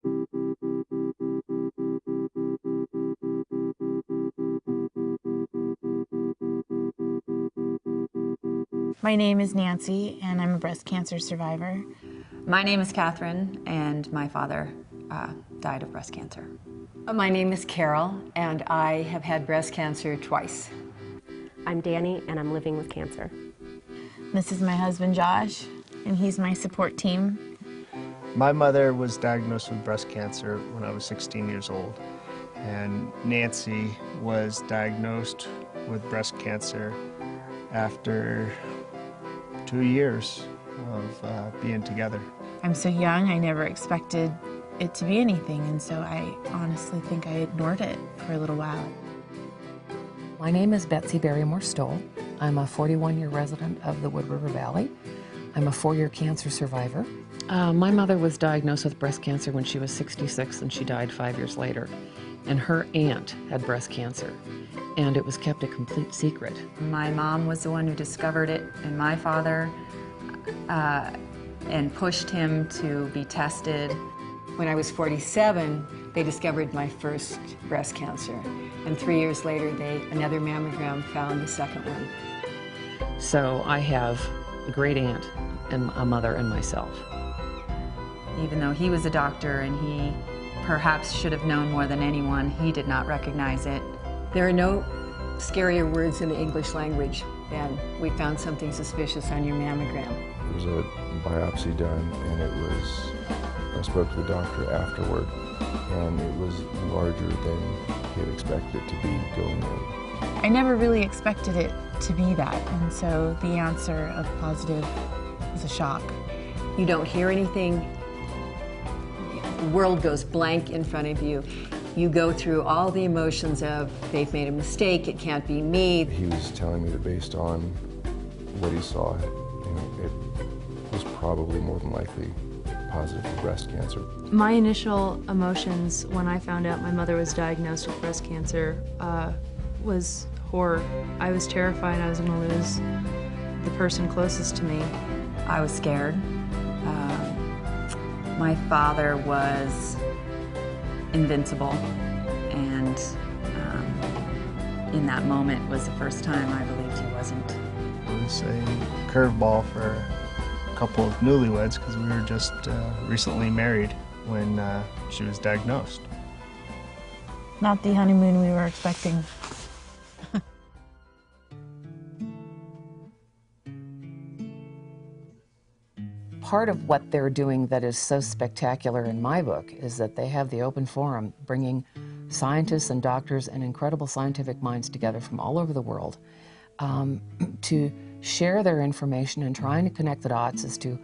My name is Nancy, and I'm a breast cancer survivor. My name is Catherine, and my father died of breast cancer. My name is Carol, and I have had breast cancer twice. I'm Danny, and I'm living with cancer. This is my husband, Josh, and he's my support team. My mother was diagnosed with breast cancer when I was 16 years old, and Nancy was diagnosed with breast cancer after 2 years of being together. I'm so young, I never expected it to be anything, and so I honestly think I ignored it for a little while. My name is Betsy Barrymore Stoll. I'm a 41-year resident of the Wood River Valley. I'm a 4-year cancer survivor. My mother was diagnosed with breast cancer when she was 66, and she died 5 years later. And her aunt had breast cancer, and it was kept a complete secret. My mom was the one who discovered it, and my father, and pushed him to be tested. When I was 47, they discovered my first breast cancer. And 3 years later, another mammogram found the second one. So I have a great aunt and a mother and myself. Even though he was a doctor and he perhaps should have known more than anyone, he did not recognize it. There are no scarier words in the English language than "we found something suspicious on your mammogram." There was a biopsy done, and I spoke to the doctor afterward, and it was larger than he had expected it to be going in. I never really expected it to be that, and so the answer of positive was a shock. You don't hear anything. The world goes blank in front of you. You go through all the emotions of, they've made a mistake, it can't be me. He was telling me that based on what he saw, it was probably more than likely positive for breast cancer. My initial emotions when I found out my mother was diagnosed with breast cancer was horror. I was terrified I was going to lose the person closest to me. I was scared. My father was invincible, and in that moment was the first time I believed he wasn't. It was a curveball for a couple of newlyweds because we were just recently married when she was diagnosed. Not the honeymoon we were expecting. Part of what they're doing that is so spectacular in my book is that they have the open forum, bringing scientists and doctors and incredible scientific minds together from all over the world to share their information and trying to connect the dots as to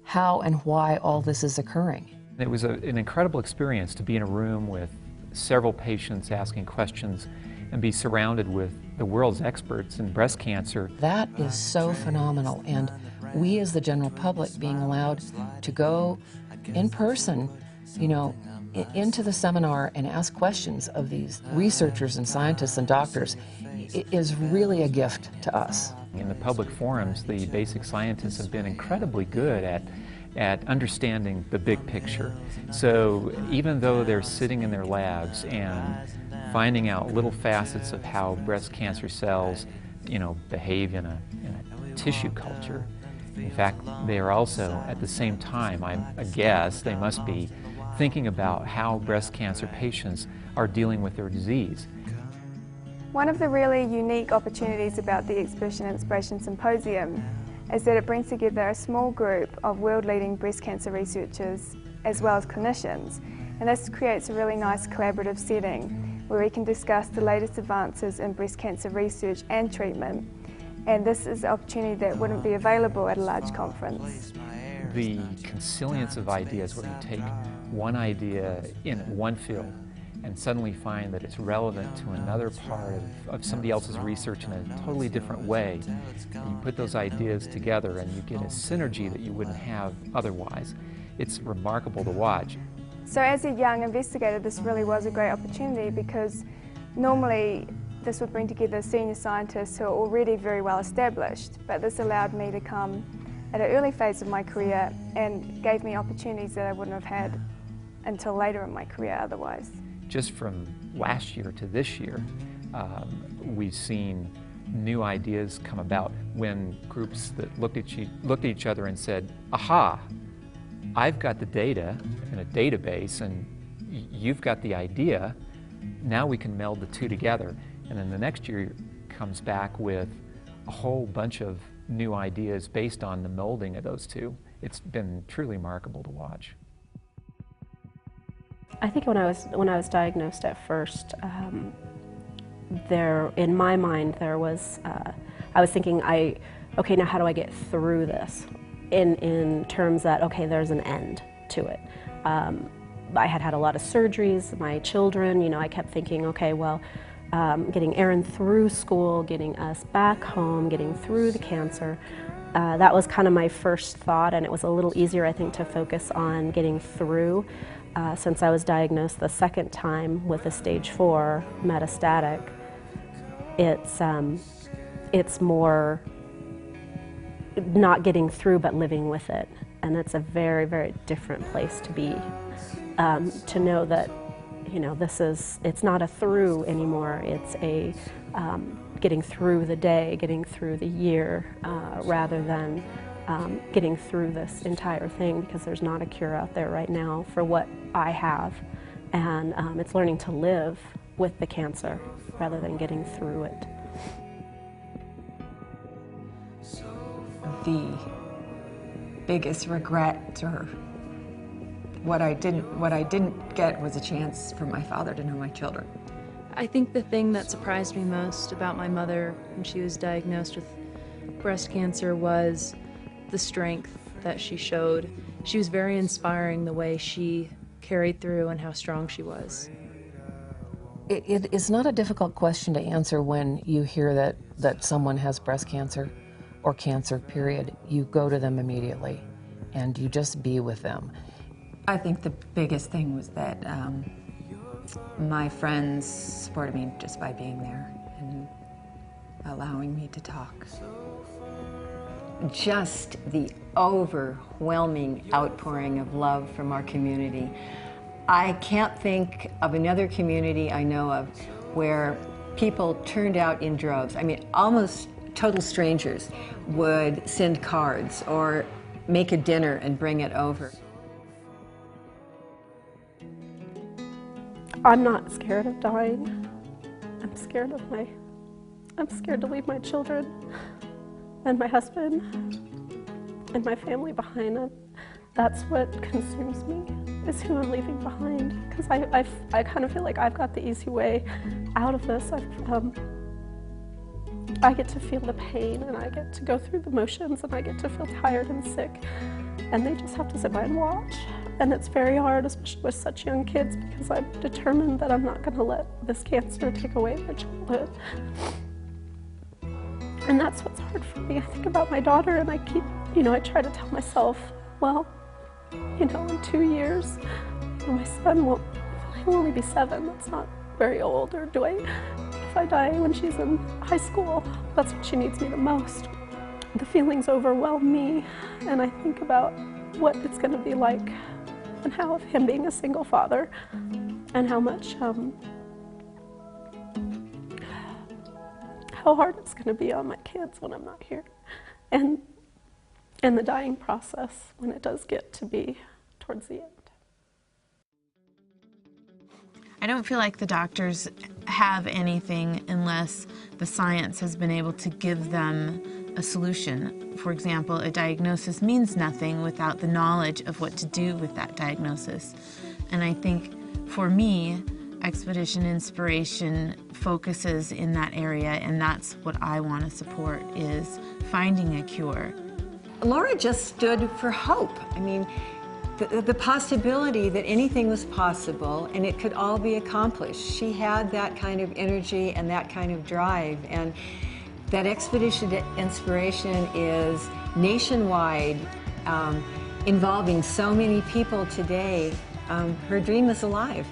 how and why all this is occurring. It was an incredible experience to be in a room with several patients asking questions and be surrounded with the world's experts in breast cancer. That is so phenomenal, and we as the general public being allowed to go in person, into the seminar and ask questions of these researchers and scientists and doctors is really a gift to us. In the public forums, the basic scientists have been incredibly good at understanding the big picture. So even though they're sitting in their labs and finding out little facets of how breast cancer cells, behave in a tissue culture, in fact, they are also, at the same time, I guess, they must be thinking about how breast cancer patients are dealing with their disease. One of the really unique opportunities about the Exhibition Inspiration Symposium is that it brings together a small group of world-leading breast cancer researchers as well as clinicians, and this creates a really nice collaborative setting where we can discuss the latest advances in breast cancer research and treatment. And this is an opportunity that wouldn't be available at a large conference. The consilience of ideas, where you take one idea in one field and suddenly find that it's relevant to another part of somebody else's research in a totally different way. And you put those ideas together and you get a synergy that you wouldn't have otherwise. It's remarkable to watch. So as a young investigator, this really was a great opportunity because normally this would bring together senior scientists who are already very well established, but this allowed me to come at an early phase of my career and gave me opportunities that I wouldn't have had until later in my career otherwise. Just from last year to this year, we've seen new ideas come about when groups that looked at each other and said, aha, I've got the data in a database and you've got the idea, now we can meld the two together. And then the next year comes back with a whole bunch of new ideas based on the melding of those two. It's been truly remarkable to watch. I think when I was diagnosed at first, in my mind there was, I was thinking, okay, now how do I get through this? In terms that, okay, there's an end to it. I had had a lot of surgeries, my children, you know, I kept thinking, okay, well, getting Aaron through school, getting us back home, getting through the cancer, that was kind of my first thought, and it was a little easier, I think, to focus on getting through. Since I was diagnosed the second time with a stage 4 metastatic, it's more not getting through but living with it, and it's a very, very different place to be. To know that, you know, it's not a through anymore, it's a getting through the day, getting through the year, rather than getting through this entire thing, because there's not a cure out there right now for what I have, and it's learning to live with the cancer rather than getting through it. The biggest regret, or what I didn't get, was a chance for my father to know my children. I think the thing that surprised me most about my mother when she was diagnosed with breast cancer was the strength that she showed. She was very inspiring, the way she carried through and how strong she was. It is not a difficult question to answer when you hear that someone has breast cancer or cancer, period. You go to them immediately and you just be with them. I think the biggest thing was that my friends supported me just by being there and allowing me to talk. Just the overwhelming outpouring of love from our community. I can't think of another community I know of where people turned out in droves. I mean, almost total strangers would send cards or make a dinner and bring it over. I'm not scared of dying. I'm scared to leave my children and my husband and my family behind. And that's what consumes me, is who I'm leaving behind. Because I kind of feel like I've got the easy way out of this. I get to feel the pain, and I get to go through the motions, and I get to feel tired and sick, and they just have to sit by and watch. And it's very hard, especially with such young kids, because I'm determined that I'm not going to let this cancer take away their childhood. And that's what's hard for me. I think about my daughter, and I keep, I try to tell myself, well, in 2 years, my son will only be 7. That's not very old. Or if I die when she's in high school, that's when she needs me the most. The feelings overwhelm me, and I think about what it's going to be like, and how of him being a single father, and how much, how hard it's going to be on my kids when I'm not here, and the dying process when it does get to be towards the end. I don't feel like the doctors have anything unless the science has been able to give them a solution. For example, a diagnosis means nothing without the knowledge of what to do with that diagnosis. And I think for me, Expedition Inspiration focuses in that area, and that's what I want to support, is finding a cure. Laura just stood for hope. I mean, the possibility that anything was possible and it could all be accomplished. She had that kind of energy and that kind of drive, and that Expedition Inspiration is nationwide, involving so many people today. Her dream is alive.